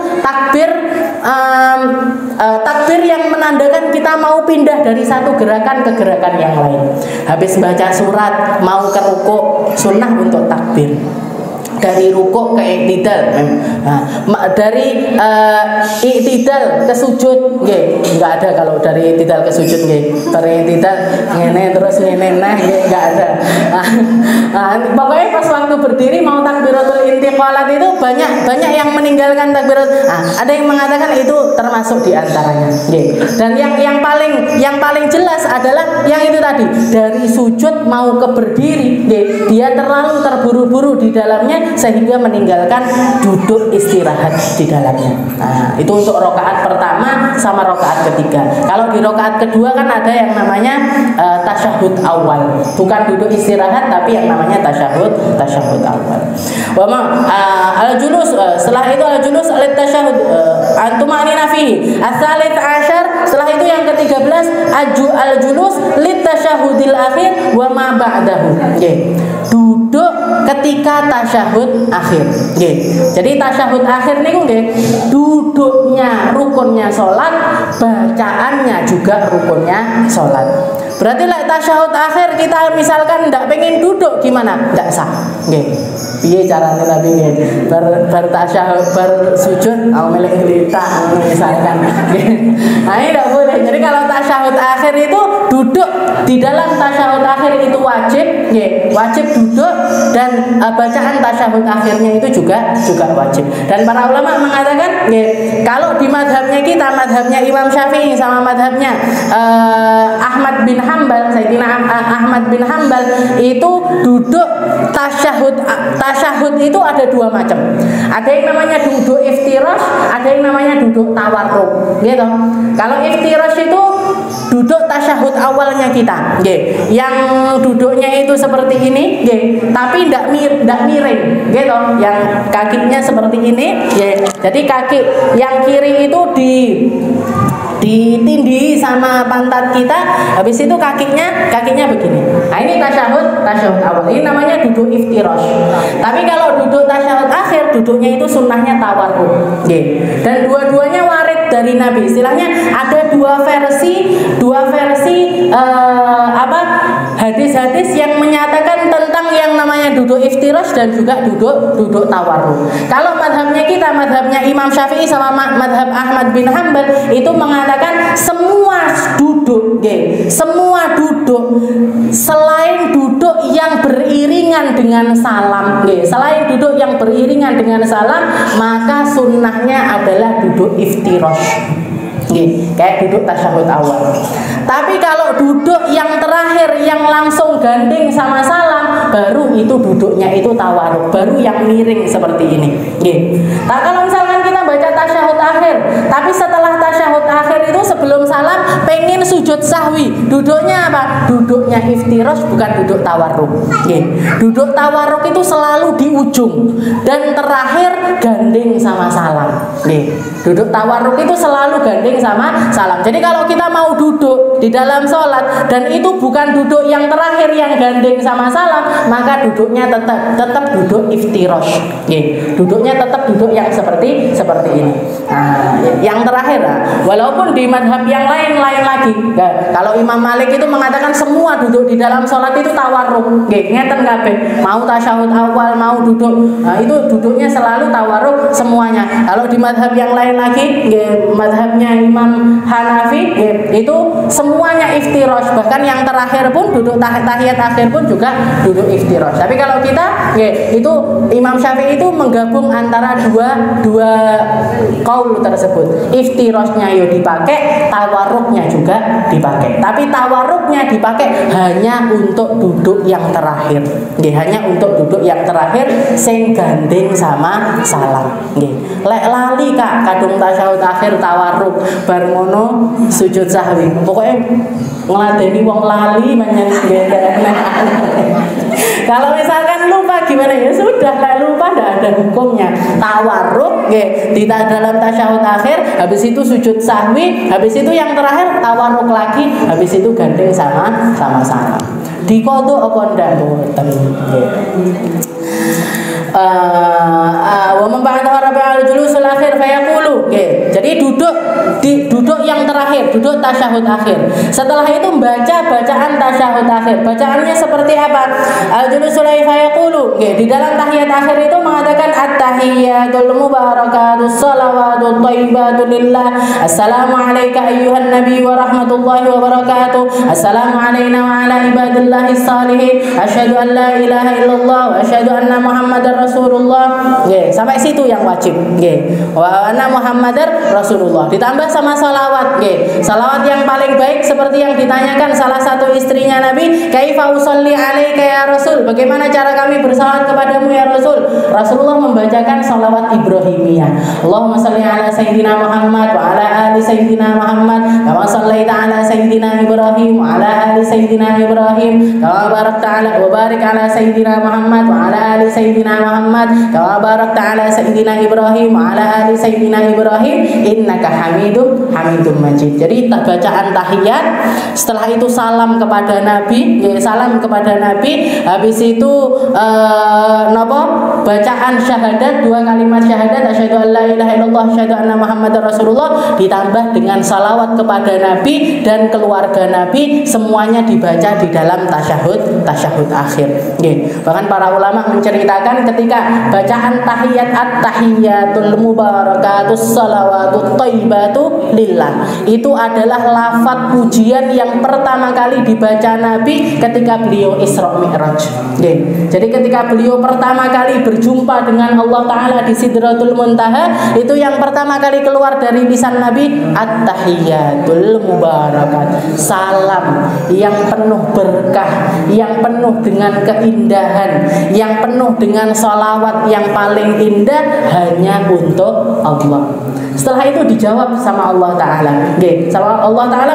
takbir yang menandakan kita mau pindah dari satu gerakan ke gerakan yang lain. Habis baca surat mau ke rukuk, sunnah untuk takbir. Dari rukuk ke iktidal, dari iktidal ke sujud, nggak ada kalau dari iktidal ke sujud, dari iktidal ngene terus ngene nggak ada. Pokoknya pas waktu berdiri mau takbiratul intiqalat itu banyak yang meninggalkan takbirat. Ada yang mengatakan itu termasuk diantaranya. Dan yang paling jelas adalah yang itu tadi, dari sujud mau ke berdiri, dia terlalu terburu-buru di dalamnya sehingga meninggalkan duduk istirahat di dalamnya. Nah, itu untuk rakaat pertama sama rakaat ketiga. Kalau di rakaat kedua kan ada yang namanya tasyahud awal, bukan duduk istirahat tapi yang namanya tasyahud awal. Al-julus, setelah itu al-julus al-tasyahud antumanina fihi. Ats-tsalits asyar, setelah itu yang ke-13 al-julus lit-tasyahudil akhir wa ma ba'dahu. Duduk ketika tasyahud akhir. Jadi tasyahud akhir niku duduknya rukunnya sholat, bacaannya juga rukunnya sholat. Berarti tasyahud akhir kita misalkan tidak pengen duduk gimana? Tidak sah. Piye carane tapi bertasyahud bersujud milik lita misalkan. Nah, ini tidak boleh. Jadi kalau tasyahud akhir itu duduk di dalam tasyahud akhir itu wajib duduk, dan bacaan tasyahud akhirnya itu juga wajib. Dan para ulama mengatakan kalau di madhabnya kita, madhabnya Imam Syafi'i sama madhabnya Ahmad bin Hambal, Sayyidina Ahmad bin Hambal itu duduk tasyahud itu ada dua macam. Ada yang namanya duduk iftirash, ada yang namanya duduk tawarruk. Gitu. Kalau iftirash itu duduk tasyahud awalnya kita, yang duduknya itu seperti ini, tapi tidak miring, gitu. Yang kakinya seperti ini, jadi kaki yang kiri itu ditindih sama pantat kita, habis itu kakinya begini. Nah, ini tasyahud awal. Ini namanya duduk iftirash. Tapi kalau duduk tasyahud akhir, duduknya itu sunnahnya tawarruk. Dan dua-duanya warid dari Nabi. Istilahnya ada dua versi hadis-hadis yang menyatakan tentang yang namanya duduk iftirash dan juga duduk tawarruk. Kalau madhabnya kita, madhabnya Imam Syafi'i sama madhab Ahmad bin Hambal itu mengatakan semua duduk selain duduk yang beriringan dengan salam, selain duduk yang beriringan dengan salam, maka sunnahnya adalah duduk iftirash. Kayak duduk tasyahud awal. Tapi kalau duduk yang terakhir yang langsung gandeng sama salam, baru itu duduknya itu tawarruk, baru yang miring seperti ini. Nah, kalau misalkan kita baca tasyahud akhir, tapi setelah tasyahud akhir itu sebelum salam pengen sujud sahwi, duduknya apa? Duduknya iftirash, bukan duduk tawarruk. Duduk tawarruk itu selalu di ujung dan terakhir gandeng sama salam. Duduk tawarruk itu selalu gandeng sama salam. Jadi kalau kita mau duduk di dalam sholat dan itu bukan duduk yang terakhir yang gandeng sama salam, maka duduknya tetap duduk iftirash. Duduknya tetap duduk yang seperti ini. Nah, yang terakhir, walaupun di madhab yang lain lagi. Kalau Imam Malik itu mengatakan semua duduk di dalam sholat itu tawarruk. Ngeten kabeh. Mau tasyahud awal, mau duduk, nah, itu duduknya selalu tawarruk semuanya. Kalau di madhab yang lain lagi, madhabnya Imam Hanafi, itu semuanya iftirash. Bahkan yang terakhir pun duduk tahiyat akhir pun juga duduk iftirash. Tapi kalau kita, itu Imam Syafi'i itu menggabung antara dua qaul tersebut. Iftirashnya yo dipakai, tawarruknya juga dipakai. Tapi tawarruknya dipakai hanya untuk duduk yang terakhir. Hanya untuk duduk yang terakhir sing gandeng sama salam. Lek lali Kak kadung tasyahud akhir tawarruk bar ngono sujud sahwi. Pokoknya ngladeni wong lali menyang gendene. Kalau misalkan lupa gimana ya sudah, lek lupa tidak ada hukumnya. Tawarruk nggih di dalam tasyahud akhir, habis itu sujud sahwi, habis itu yang terakhir tawarruk lagi, habis itu gandeng sama salam. Diqodho apa ndak mboten nggih. Wa man ba'da rabi'al julusul akhir fayaqulu. Jadi duduk yang terakhir, duduk tasyahud akhir. Setelah itu membaca bacaan tasyahud akhir. Bacaannya seperti apa? Al-julusul fayaqulu. Di dalam tahiyat akhir itu mengatakan at-tahiyyatul mubarakatus shalawatut thayyibatu lillah. Assalamu alayka ayyuhan nabiy wa rahmatullahi wa barakatuh. Assalamu alayna wa ala ibadillahis salihin. Asyhadu an la ilaha illallah wa asyhadu anna Muhammadar Rasulullah. Sampai situ yang wajib. Wa anna Muhammadar Rasulullah. Ditambah sama salawat. Salawat yang paling baik seperti yang ditanyakan salah satu istrinya Nabi, kaifa usolli alaika ya Rasul? Bagaimana cara kami bersalawat kepadamu ya Rasul? Rasulullah membacakan salawat Ibrahimiyah. Allahumma shalli ala sayyidina Muhammad wa ala ali sayyidina Muhammad kama shallaita ala sayyidina Ibrahim wa ala ali sayyidina Ibrahim kama barakta ala wa barik ala sayyidina Muhammad wa ala ali sayyidina Muhammad kama barakta ala sayyidina Ibrahim wa ala ali sayyidina Ibrahim innaka Hamidum Majid. Jadi bacaan tahiyat, setelah itu salam kepada Nabi, salam kepada Nabi, habis itu bacaan syahadat, 2 kalimat syahadat, asyhadu an la ilaha illallah asyhadu anna Muhammadar Rasulullah, ditambah dengan salawat kepada Nabi dan keluarga Nabi, semuanya dibaca di dalam tasyahud akhir. Bahkan para ulama menceritakan ketika bacaan tahiyat at-tahiyyatul mubarakatus shalawatut thayyibatu lillah, itu adalah lafaz pujian yang pertama kali dibaca Nabi ketika beliau Isra Mi'raj. Jadi ketika beliau pertama kali berjumpa dengan Allah Ta'ala di Sidratul Muntaha, itu yang pertama kali keluar dari lisan Nabi at-tahiyyatul mubarakat, salam yang penuh berkah, yang penuh dengan keindahan, yang penuh dengan salawat yang paling indah hanya untuk Allah. Setelah itu dijawab sama Allah Ta'ala. Sama Allah Ta'ala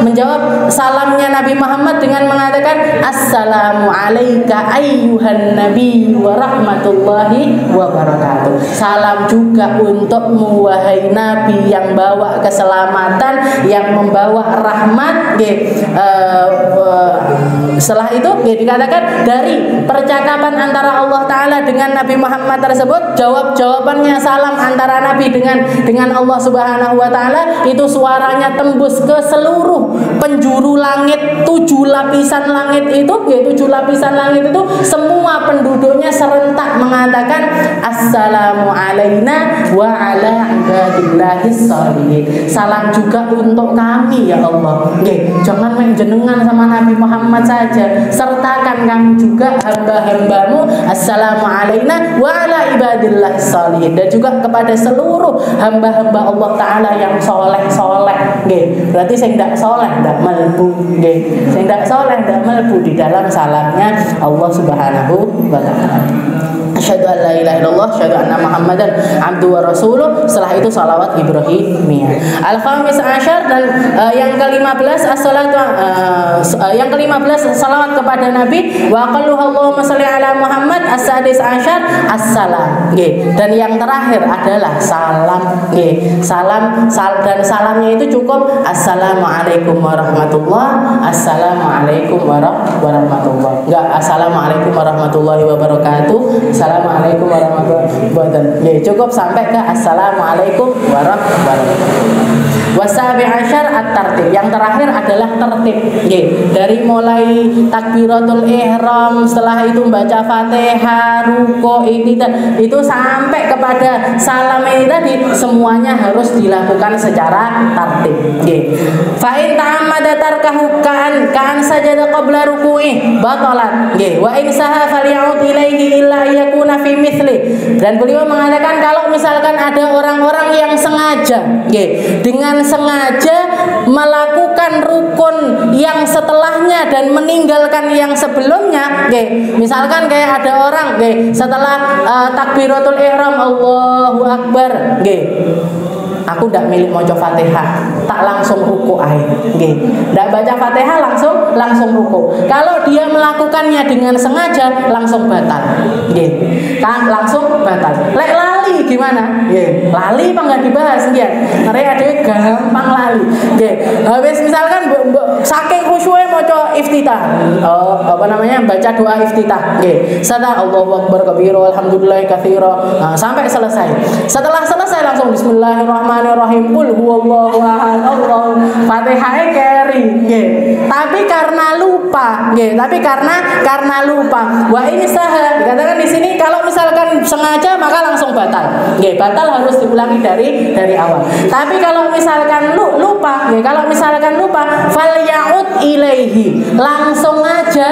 menjawab salamnya Nabi Muhammad dengan mengatakan assalamu alayka ayyuhan nabi wa rahmatullahi wa barakatuh. Salam juga untukmu wahai Nabi yang bawa keselamatan, yang membawa rahmat. Setelah itu dikatakan dari percakapan antara Allah Ta'ala dengan Nabi Muhammad tersebut, jawabannya salam antara Nabi dengan Allah Subhanahu wa Ta'ala, itu suaranya tembus ke seluruh penjuru langit, 7 lapisan langit itu, 7 lapisan langit itu semua penduduknya serentak mengatakan assalamu alaina wa ala ibadillahis shalihin. Salam juga untuk kami ya Allah. Jangan main jenengan sama Nabi Muhammad saja, sertakan kami juga hamba-hambamu. Assalamu alaina wa ala ibadillahis shalihin, dan juga kepada seluruh hamba-hamba Allah Ta'ala yang soleh. Berarti saya tidak soleh tidak melbu. Saya tidak soleh tidak melbu di dalam salamnya Allah Subhanahu wa Ta'ala. Asyhadu an la ilaha illallah asyhadu anna Muhammadan abduhu wa rasuluh. Setelah itu salawat Ibrahimiyah. Al-khamis asyar, dan yang ke-15 as-salatu yang ke-15 salawat kepada Nabi. Wa qallu Allahumma shalli ala Muhammad. As-sadis asyar as-salam. Dan yang terakhir adalah salam. Dan salamnya itu cukup assalamualaikum warahmatullah, assalamualaikum warahmatullah. Enggak assalamualaikum warahmatullahi wabarakatuh, assalamualaikum warahmatullahi wabarakatuh. Cukup sampai ke assalamualaikum warahmatullahi wabarakatuh. Wasabi asyar at-tartib. Yang terakhir adalah tertib. Dari mulai takbiratul ihram, setelah itu membaca Fatihah, ruku, itu sampai kepada salam ini tadi, semuanya harus dilakukan secara tertib. Fa in ta'ammada tarkahu ka'an sajada qabla ruku'i batalat. Wa in saha faly'ud ilaihi illa yakuna fi mithli. Dan beliau mengatakan kalau misalkan ada orang-orang yang sengaja dengan sengaja melakukan rukun yang setelahnya dan meninggalkan yang sebelumnya, misalkan kayak ada orang setelah takbiratul ihram Allahu Akbar, aku tidak milik maca Fatihah, tak langsung ruku ae. Nggih. Ndak baca Fatihah langsung ruku. Kalau dia melakukannya dengan sengaja langsung batal. Nggih. Langsung batal. Lek lali gimana? Nggih. Lali apa enggak dibahas nggih. Mereka dhewe gampang lali. Nggih. Habis misalkan saking khusyuke maca iftitah. Baca doa iftitah. Nggih. Sada Allahu akbar kabira alhamdulillah katsira. Sampai selesai. Setelah selesai langsung bismillahirrahmanirrahim. Qul huwallahu ahad. Allah. Fatihah keri. Nggih. Tapi karena lupa. Nggih. Tapi karena lupa. Wa ini sah. Dikatakan di sini kalau misalkan sengaja maka langsung batal. Nggih. Batal harus diulangi dari awal. Tapi kalau misalkan lupa, nggih. Kalau misalkan lupa, falya'ud ilaihi. Langsung aja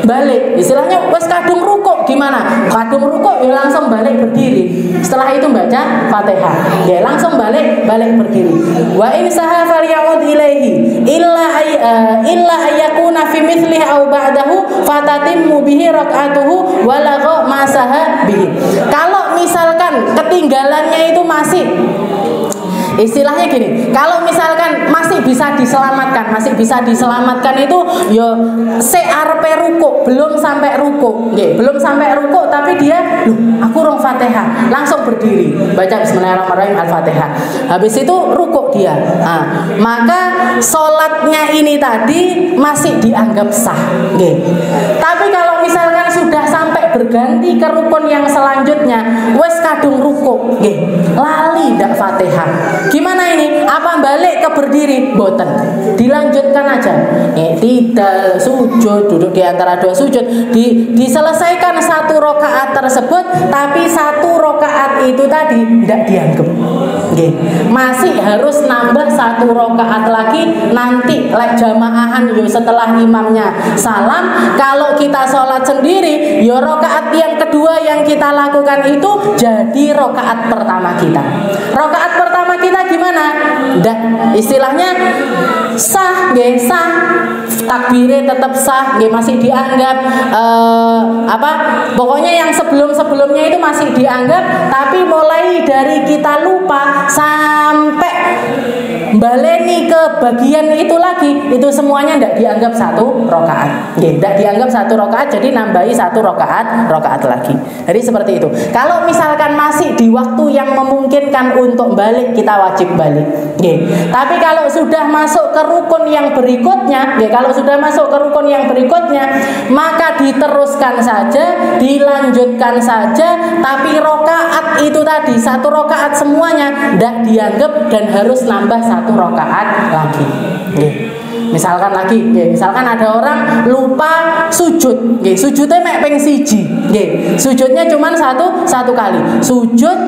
balik. Istilahnya wes kadung rukuk gimana? Kadung rukuk ya langsung balik berdiri. Setelah itu baca Fatihah. Ya langsung balik berdiri. Wa in saha falya'ud ilaihi illa ayyakuna fi mithlihi aw ba'dahu fatatimmu bihi rak'atuhu wa lagha ma saha bihi. Kalau misalkan ketinggalannya itu masih istilahnya gini, kalau misalkan masih bisa diselamatkan itu yo arepe ruku, belum sampai ruku, tapi dia aku rong Fatihah, langsung berdiri, baca bismillahirrahmanirrahim Al-Fatihah. Habis itu ruku dia. Maka sholatnya ini tadi masih dianggap sah, nggih. Tapi kalau misalkan sudah sampai berganti ke rukun yang selanjutnya, wes kadung ruku, nggih. Lali ndak Fatihah. Gimana ini? Apa balik ke berdiri? Boten. Dilanjutkan aja. Tidak sujud, duduk di antara dua sujud. Diselesaikan satu rakaat tersebut, tapi satu rakaat itu tadi tidak dianggap. Nggih. Masih harus nambah satu rakaat lagi nanti lek jamaahan yo setelah imamnya salam. Kalau kita sholat sendiri, yo rakaat yang kedua yang kita lakukan itu jadi rakaat pertama kita. Rakaat pertama kita gimana? Istilahnya sah, nggih, sah. Takbirnya tetap sah, nggih, masih dianggap pokoknya yang sebelumnya itu masih dianggap, tapi mulai dari kita lupa sampai baleni ke bagian itu lagi, itu semuanya tidak dianggap satu rakaat. Tidak dianggap satu rakaat, jadi nambahi satu rakaat lagi. Jadi seperti itu. Kalau misalkan masih di waktu yang memungkinkan untuk balik, kita wajib balik. Tapi kalau sudah masuk ke rukun yang berikutnya, maka diteruskan saja, dilanjutkan saja, tapi rakaat itu tadi satu rakaat semuanya tidak dianggap dan harus nambah satu rakaat lagi. Misalkan ada orang lupa sujud, sujudnya mek ping siji, sujudnya cuma satu kali, sujud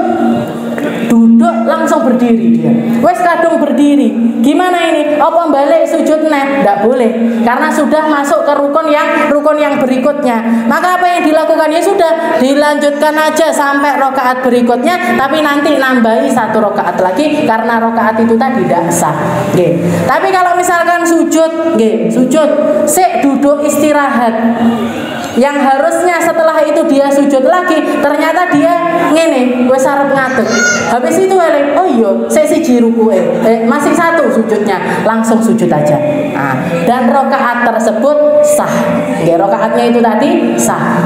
duduk langsung berdiri dia. Wes kadung berdiri. Gimana ini? Apa balik sujud neh? Enggak boleh. Karena sudah masuk ke rukun yang berikutnya. Maka apa yang dilakukan? Ya sudah, dilanjutkan aja sampai rakaat berikutnya, tapi nanti nambahi satu rakaat lagi karena rakaat itu tadi tidak sah. Tapi kalau misalkan sujud, sik duduk istirahat. Yang harusnya setelah itu dia sujud lagi, ternyata dia ngene, wes arep ngadeg. Habis itu eling, oh iya, siji rukuke. Masih satu sujudnya, langsung sujud aja. Dan rakaat tersebut sah. Rakaatnya itu tadi sah.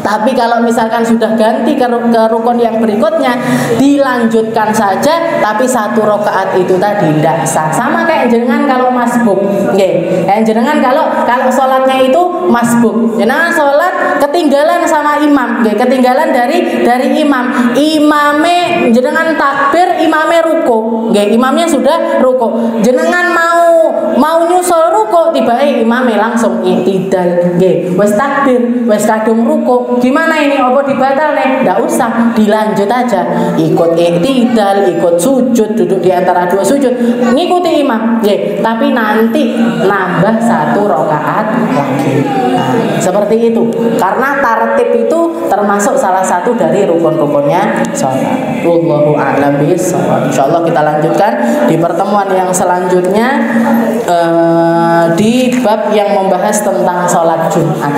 Tapi kalau misalkan sudah ganti ke rukun yang berikutnya, dilanjutkan saja, tapi satu rakaat itu tadi tidak sah. Sama kayak jenengan kalau masbuk, jenengan kalau sholatnya itu masbuk, jenengan sholat ketinggalan sama imam, ketinggalan dari imam. Imame jenengan takbir, imame ruku, imamnya sudah ruku. Jenengan mau nyusul ruku, tiba-tiba imame langsung i'tidal, wes takbir, wes kadung ruku. Gimana ini? Apa dibatal nih? Nggak usah, dilanjut aja. Ikut i'tidal, ikut sujud, duduk di antara dua sujud, ngikuti imam. Tapi nanti nambah satu rakaat lagi. Seperti itu. Karena tartib itu termasuk salah satu dari rukun-rukunnya sholat. Wallahu a'lam bishawab. Insyaallah kita lanjutkan di pertemuan yang selanjutnya di bab yang membahas tentang sholat Jumat.